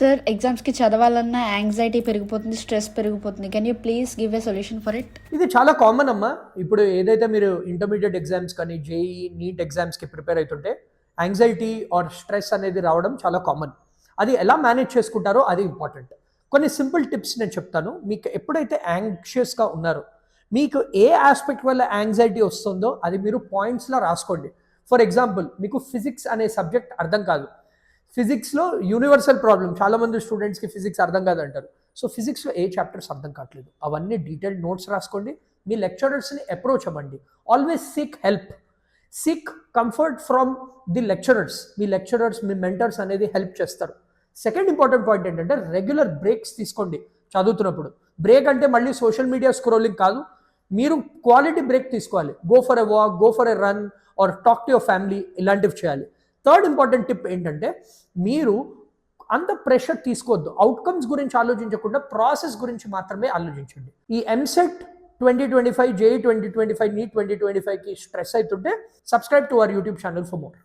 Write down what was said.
Sir ఎగ్జామ్స్కి చదవాలన్నా anxiety పెరిగిపోతుంది, stress పెరిగిపోతుంది. Can you please give a solution for it? ఇది చాలా కామన్ అమ్మా. ఇప్పుడు ఏదైతే మీరు ఇంటర్మీడియట్ ఎగ్జామ్స్ కానీ జేఈ నీట్ ఎగ్జామ్స్కి ప్రిపేర్ అవుతుంటే యాంగ్జైటీ ఆర్ స్ట్రెస్ అనేది రావడం చాలా కామన్. అది ఎలా మేనేజ్ చేసుకుంటారో అది ఇంపార్టెంట్. కొన్ని సింపుల్ టిప్స్ నేను చెప్తాను. మీకు ఎప్పుడైతే యాంగ్షియస్గా ఉన్నారో, మీకు ఏ ఆస్పెక్ట్ వల్ల యాంగ్జైటీ వస్తుందో అది మీరు పాయింట్స్లో రాసుకోండి. ఫర్ ఎగ్జాంపుల్, మీకు ఫిజిక్స్ అనే సబ్జెక్ట్ అర్థం కాదు. ఫిజిక్స్లో యూనివర్సల్ ప్రాబ్లం, చాలామంది స్టూడెంట్స్కి ఫిజిక్స్ అర్థం కాదు అంటారు. సో ఫిజిక్స్లో ఏ చాప్టర్స్ అర్థం కావట్లేదు, అవన్నీ డీటెయిల్డ్ నోట్స్ రాసుకోండి. మీ లెక్చరర్స్ని అప్రోచ్ అవ్వండి. Always seek help, seek comfort from the lecturers. Me lecturers, me mentors అనేది హెల్ప్ చేస్తారు. సెకండ్ ఇంపార్టెంట్ పాయింట్ ఏంటంటే రెగ్యులర్ బ్రేక్స్ తీసుకోండి చదువుతున్నప్పుడు. బ్రేక్ అంటే మళ్ళీ సోషల్ మీడియా స్క్రోలింగ్ కాదు, మీరు క్వాలిటీ బ్రేక్ తీసుకోవాలి. Go for a walk, go for a run or talk to your family, ఇలాంటివి చేయాలి. థర్డ్ ఇంపార్టెంట్ టిప్ ఏంటంటే మీరు అంత ప్రెషర్ తీసుకోవద్దు. అవుట్కమ్స్ గురించి ఆలోచించకుండా ప్రాసెస్ గురించి మాత్రమే ఆలోచించండి. ఈ ఎంసెట్ 2025, జేఈ 2025, నీట్ 2025కి స్ట్రెస్ అవుతుంటే subscribe to our YouTube channel for more.